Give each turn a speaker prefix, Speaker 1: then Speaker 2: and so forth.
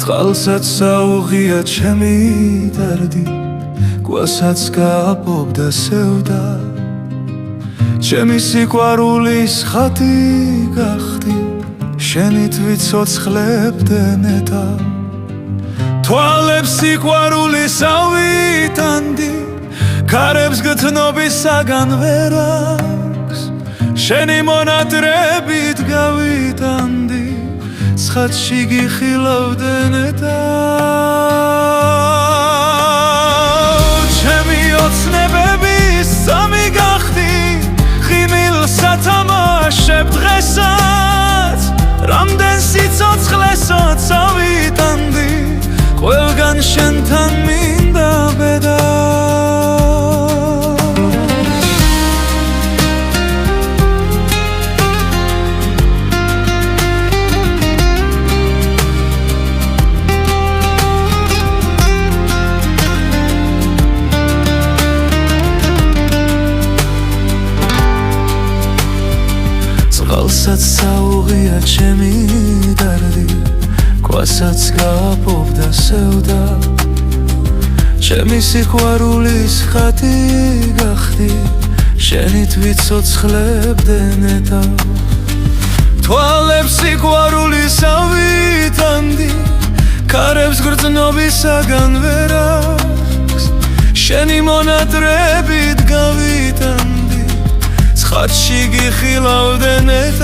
Speaker 1: წყალსაც საუღია ჩემი დარდი, კვასაც გააპობდა სევდა, ჩემი სიყვარულის ხატი გახდი, შენით ვიცოცხლებდე ნეტა. თვალებს სიყვარულის ავიტანდი, ქარებს გრძნობისაგან ვერ აქვს, შენი მონატრებით გავიტანდი, ცხადში გიხილავდე ნეტა. ჩემი ოცნებების სამი გახდი, ღიმილსა თამაშებ დღესაც, რამდენ სიცოცხლესაც ავიტანდი, ყველგან შენთან მინდა ბედა. წყალსაც საუღია ჩემი დარდი, კვასაც გააპობდა სევდა, ჩემი სიყვარულის ხატი გახდი, შენით ვიცოცხლებდე ნეტა. თვალებს სიყვარულის ავიტანდი, ქარებს გრძნობისაგან ვერ აქვს, შენი მონატრებით გავიტანდი, ცხადში გიხილავდე ნეტა.